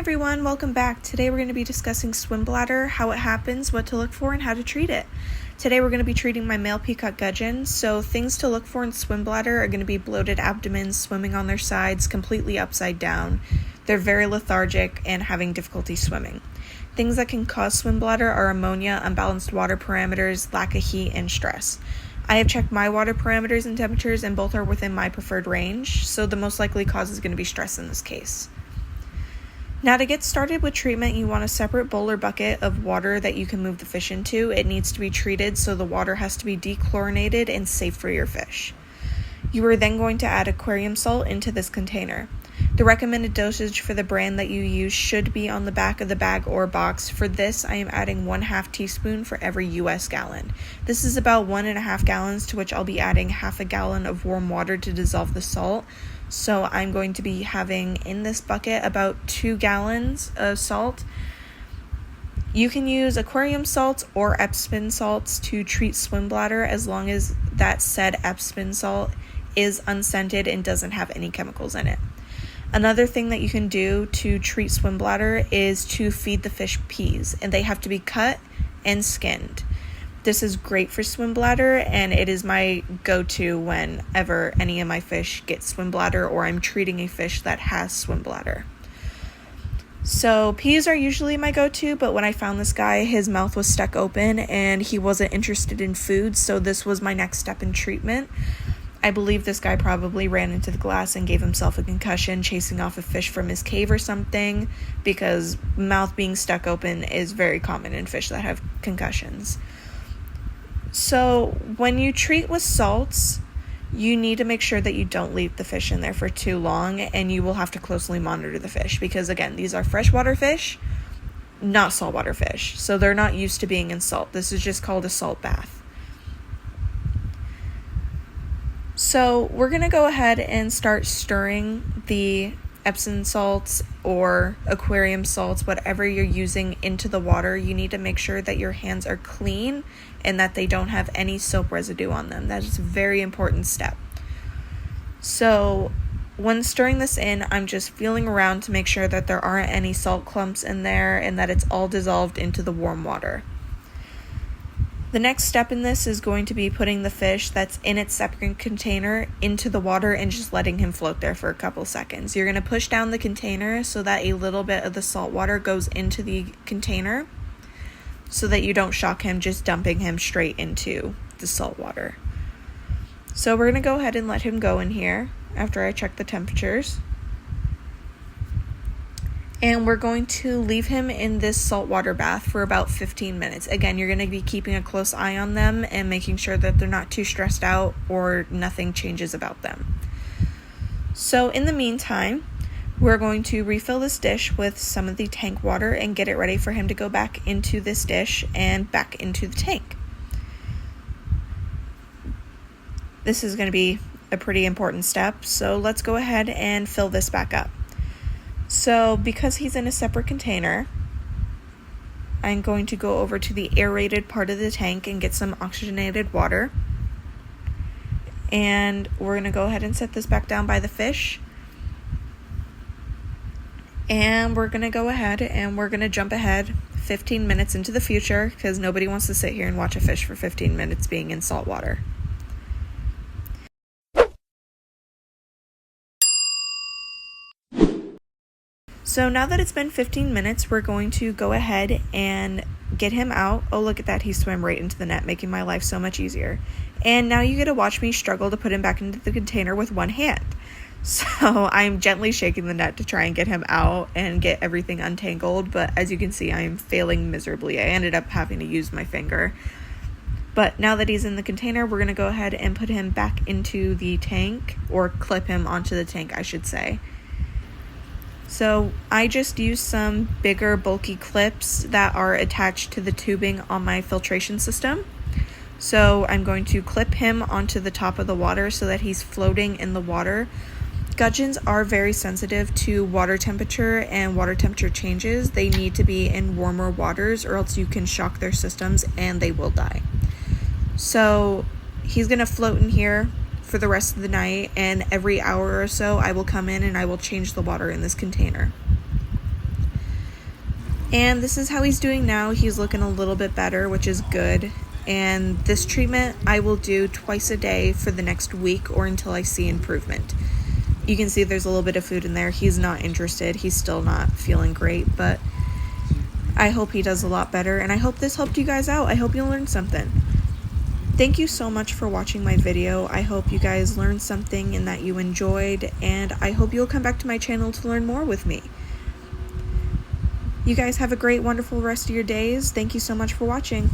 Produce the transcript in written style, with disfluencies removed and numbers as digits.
everyone, welcome back. Today we're going to be discussing swim bladder, how it happens, what to look for, and how to treat it. Today we're going to be treating my male peacock gudgeon, so things to look for in swim bladder are going to be bloated abdomens, swimming on their sides, completely upside down. They're very lethargic and having difficulty swimming. Things that can cause swim bladder are ammonia, unbalanced water parameters, lack of heat, and stress. I have checked my water parameters and temperatures and both are within my preferred range, so the most likely cause is going to be stress in this case. Now to get started with treatment, you want a separate bowl or bucket of water that you can move the fish into. It needs to be treated, so the water has to be dechlorinated and safe for your fish. You are then going to add aquarium salt into this container. The recommended dosage for the brand that you use should be on the back of the bag or box. For this, I am adding 1/2 teaspoon for every US gallon. This is about 1.5 gallons, to which I'll be adding 1/2 gallon of warm water to dissolve the salt. So I'm going to be having in this bucket about 2 gallons of salt. You can use aquarium salts or Epsom salts to treat swim bladder as long as that said Epsom salt is unscented and doesn't have any chemicals in it. Another thing that you can do to treat swim bladder is to feed the fish peas, and they have to be cut and skinned. This is great for swim bladder, and it is my go-to whenever any of my fish get swim bladder or I'm treating a fish that has swim bladder. So peas are usually my go-to, but when I found this guy, his mouth was stuck open and he wasn't interested in food, so this was my next step in treatment. I believe this guy probably ran into the glass and gave himself a concussion chasing off a fish from his cave or something, because mouth being stuck open is very common in fish that have concussions. So when you treat with salts, you need to make sure that you don't leave the fish in there for too long, and you will have to closely monitor the fish because, again, these are freshwater fish, not saltwater fish. So they're not used to being in salt. This is just called a salt bath. So we're going to go ahead and start stirring the Epsom salts or aquarium salts, whatever you're using, into the water. You need to make sure that your hands are clean and that they don't have any soap residue on them. That is a very important step. So when stirring this in, I'm just feeling around to make sure that there aren't any salt clumps in there and that it's all dissolved into the warm water. The next step in this is going to be putting the fish that's in its separate container into the water and just letting him float there for a couple seconds. You're going to push down the container so that a little bit of the salt water goes into the container so that you don't shock him just dumping him straight into the salt water. So we're going to go ahead and let him go in here after I check the temperatures. And we're going to leave him in this saltwater bath for about 15 minutes. Again, you're going to be keeping a close eye on them and making sure that they're not too stressed out or nothing changes about them. So in the meantime, we're going to refill this dish with some of the tank water and get it ready for him to go back into this dish and back into the tank. This is going to be a pretty important step, so let's go ahead and fill this back up. So because he's in a separate container, I'm going to go over to the aerated part of the tank and get some oxygenated water. And we're going to go ahead and set this back down by the fish. And we're going to go ahead and we're going to jump ahead 15 minutes into the future because nobody wants to sit here and watch a fish for 15 minutes being in salt water. So now that it's been 15 minutes, we're going to go ahead and get him out. Oh, look at that. He swam right into the net, making my life so much easier. And now you get to watch me struggle to put him back into the container with one hand. So I'm gently shaking the net to try and get him out and get everything untangled. But as you can see, I am failing miserably. I ended up having to use my finger. But now that he's in the container, we're going to go ahead and put him back into the tank, or clip him onto the tank, I should say. So I just used some bigger bulky clips that are attached to the tubing on my filtration system. So I'm going to clip him onto the top of the water so that he's floating in the water. Gudgeons are very sensitive to water temperature and water temperature changes. They need to be in warmer waters or else you can shock their systems and they will die. So he's going to float in here for the rest of the night, and every hour or so I will come in and I will change the water in this container. And this is how he's doing now. He's looking a little bit better, which is good. And this treatment I will do twice a day for the next week or until I see improvement. You can see there's a little bit of food in there. He's not interested. He's still not feeling great, but I hope he does a lot better, and I hope this helped you guys out. I hope you learned something. Thank you so much for watching my video. I hope you guys learned something and that you enjoyed, and I hope you'll come back to my channel to learn more with me. You guys have a great, wonderful rest of your days. Thank you so much for watching.